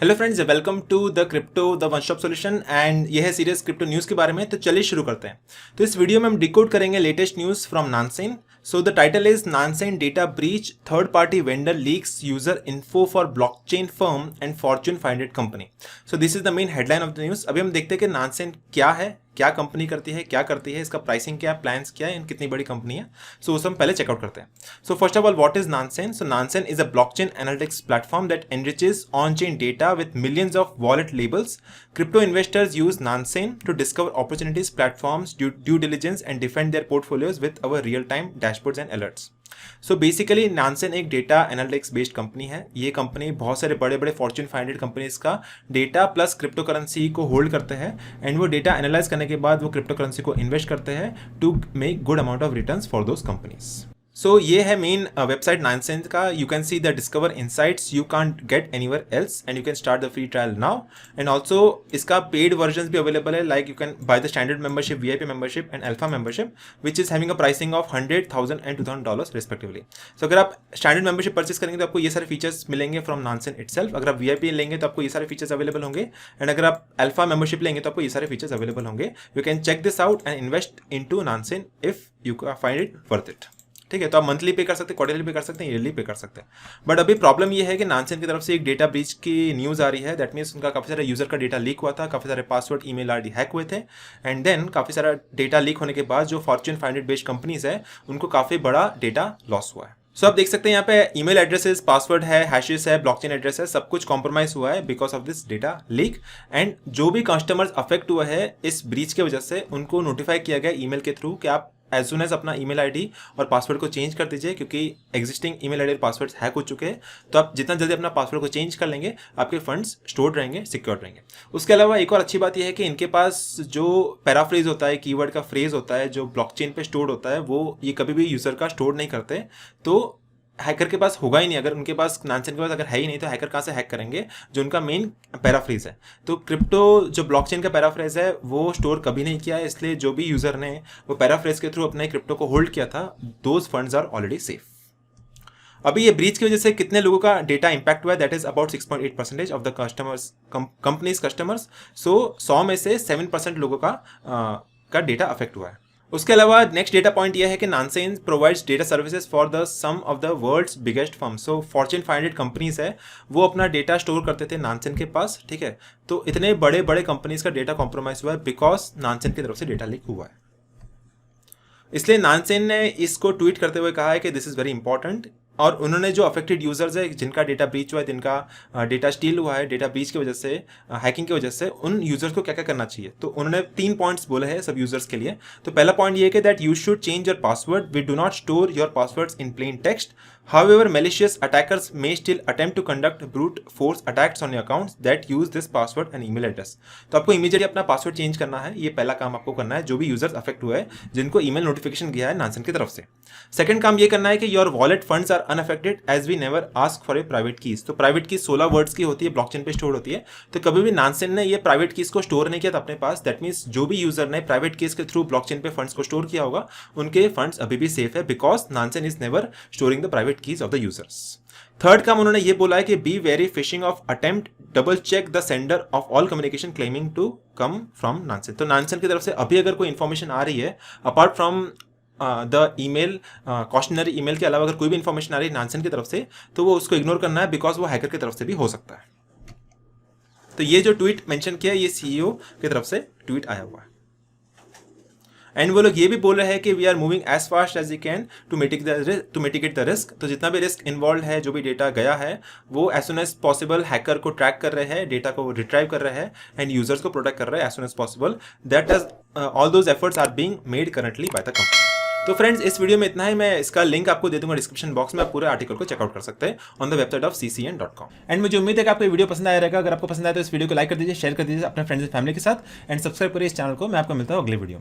Hello friends, welcome to the crypto the one stop solution and ये है serious crypto news के बारे में। तो चलिए शुरू करते हैं। तो इस वीडियो में हम डिकोड करेंगे latest news from Nansen. So the title is Nansen data breach, third party vendor leaks user info for blockchain firm and Fortune 500 company. So this is the main headline of the news. अभी हम देखते हैं कि Nansen क्या है, क्या company करती है, क्या करती है, इसका प्राइसिंग क्या है, प्लान्स क्या है, कितनी बड़ी कंपनी है। सो उसे हम पहले चेकआउट करते हैं। So first of all, what is Nansen? So Nansen is a blockchain analytics platform that enriches on-chain data with millions of wallet labels. Crypto investors use Nansen to discover opportunities, platforms, due diligence, and defend their portfolios with our real-time dashboards and alerts. So basically, Nansen एक data analytics based company है। ये company बहुत सारे बड़े बड़े Fortune 500 companies का data plus crypto currency को hold करते हैं एंड वो डेटा एनालाइज करने के बाद वो क्रिप्टो करेंसी को इन्वेस्ट करते हैं to make good amount of returns for those companies. So ये है मेन वेबसाइट नानसेन का। You can see the discover insights you can't get anywhere else and you can start the free trial now. And also इसका paid version भी available है, like you can buy the standard membership, VIP membership and alpha membership, which is having a pricing of $100,000 and $2,000 respectively. सो अगर आप standard membership purchase करेंगे तो आपको ये सारे फीचर्स मिलेंगे फ्रॉम नानसेन इटसेल्फ। अगर आप वीआईपी लेंगे तो आपको ये सारे फीचर्स अवेलेबल होंगे एंड अगर आप अल्फा मेंबरशिप लेंगे तो आपको ये सारे फीचर्स अवेलेबल होंगे। You can check this out and invest into Nansen if you find it worth it. ठीक है, तो आप मंथली पे कर सकते हैं, क्वार्टरली पे कर सकते हैं, ईयरली पे कर सकते हैं। बट अभी प्रॉब्लम ये है कि नानसेन की तरफ से एक डेटा ब्रीच की न्यूज़ आ रही है। दैट मीन्स उनका काफ़ी सारे यूजर का डेटा लीक हुआ था, काफ़ी सारे पासवर्ड, ईमेल आईडी हैक हुए थे एंड देन काफ़ी सारा डेटा लीक होने के बाद जो फॉर्च्यून 500 बेस्ड कंपनीज है उनको काफ़ी बड़ा डेटा लॉस हुआ है। सो आप देख सकते हैं यहाँ पे ईमेल एड्रेसेस, पासवर्ड है, हैशेस है, ब्लॉकचेन एड्रेस है, सब कुछ कॉम्प्रोमाइज हुआ है because of this data leak. And जो भी कस्टमर्स अफेक्ट हुआ है इस ब्रीच की वजह से उनको नोटिफाई किया गया ईमेल के थ्रू कि आप एज सुन एज अपना ईमेल आईडी और पासवर्ड को चेंज कर दीजिए, क्योंकि एग्जिस्टिंग ईमेल आईडी और पासवर्ड हैक हो चुके हैं। तो आप जितना जल्दी अपना पासवर्ड को चेंज कर लेंगे आपके फंड्स स्टोर्ड रहेंगे, सिक्योर रहेंगे। उसके अलावा एक और अच्छी बात यह है कि इनके पास जो पैराफ्रेज होता है, कीवर्ड का फ्रेज होता है जो ब्लॉकचेन पे स्टोर्ड होता है, वो ये कभी भी यूजर का स्टोर नहीं करते। तो हैकर के पास होगा ही नहीं। अगर उनके पास, नानसेन के पास अगर है ही नहीं तो हैकर कहाँ से हैक करेंगे जो उनका मेन पैराफ्रेज है। तो क्रिप्टो जो ब्लॉकचेन का पैराफ्रेज है वो स्टोर कभी नहीं किया है, इसलिए जो भी यूजर ने वो पैराफ्रेज के थ्रू अपने क्रिप्टो को होल्ड किया था, those funds are already safe. अभी ये ब्रीच की वजह से कितने लोगों का डेटा इंपैक्ट हुआ है? That is about 6.8% of the customers, companies customers. So 100 में से 7% लोगों का डेटा अफेक्ट हुआ है। उसके अलावा नेक्स्ट डेटा पॉइंट यह है कि Nansen provides data services for the some of the world's biggest firm. So Fortune 500 companies है, वो अपना डेटा स्टोर करते थे नानसेन के पास। ठीक है, तो इतने बड़े बड़े कंपनीज का डेटा कॉम्प्रोमाइज हुआ है बिकॉज नानसेन की तरफ से डेटा लीक हुआ है। इसलिए नानसेन ने इसको ट्वीट करते हुए कहा है कि दिस इज वेरी इंपॉर्टेंट। और उन्होंने जो अफेक्टेड यूजर्स है, जिनका डेटा ब्रीच हुआ है, जिनका डेटा स्टील हुआ है डेटा ब्रीच की वजह से, हैकिंग की वजह से, उन यूजर्स को क्या क्या करना चाहिए। तो उन्होंने 3 पॉइंट्स बोले हैं सब यूजर्स के लिए। तो पहला पॉइंट ये है कि that you should change your password, we do not store your passwords in plain text. However, malicious attackers may still attempt to conduct brute force attacks on your accounts that use this password and email address. तो आपको immediately अपना password change करना है, ये पहला काम आपको करना है जो भी यूजर्स अफेक्ट हुए हैं, जिनको ईमेल नोटिफिकेशन गया है नानसेन की तरफ से। सेकंड काम ये करना है कि your wallet funds are unaffected as we never ask for a private keys. तो प्राइवेट कीज 16 वर्ड्स की होती है, ब्लॉकचेन पे स्टोर होती है। तो कभी भी नानसेन ने ये प्राइवेट कीज को स्टोर नहीं किया था अपने पास। दैट मीन्स जो भी यूजर ने प्राइवेट कीज के थ्रू ब्लॉकचेन पे फंड्स को स्टोर किया होगा उनके फंड्स अभी भी सेफ है because Nansen is never storing the private keys of the users. Third काम उन्होंने ये बोला है कि be very phishing of attempt, double check the sender of all communication claiming to come from Nansen. तो नानसेन की तरफ से अभी अगर कोई इन्फॉर्मेशन आ रही है apart from the email, cautionary email के अलावा अगर कोई भी इन्फॉर्मेशन आ रही है नानसेन की तरफ से, तो वो उसको इग्नोर करना है बिकॉज वो हैकर की तरफ से भी हो सकता है। तो ये जो ट्वीट मेंशन किया ये सीईओ की तरफ से ट्वीट आया हुआ है। एंड वो लोग ये भी बोल रहे हैं कि we are moving as fast as we can to mitigate the risk. तो जितना भी रिस्क इन्वॉल्व है, जो भी डेटा गया है, वो as soon as possible hacker को ट्रैक कर रहे हैं, डेटा को रिट्राइव कर रहे हैं एंड यूजर्स को प्रोटेक्ट कर रहे हैं as soon as possible. That is all those efforts are being made currently by the company. तो फ्रेंड्स, इस वीडियो में इतना ही। मैं इसका लिंक आपको दे दूंगा डिस्क्रिप्शन बॉक्स में, आप पूरे आर्टिकल को चेकआउट कर सकते हैं on the website of ccn.com। And मुझे उम्मीद है कि आपको ये वीडियो पसंद आया रहेगा। अगर आपको पसंद आया तो इस वीडियो को लाइक कर दीजिए, शेयर कर दीजिए अपने फ्रेंड्स एंड फैमिली के साथ एंड सब्सक्राइब करिए इस चैनल को। मैं आपको मिलता हूँ अगले वीडियो में।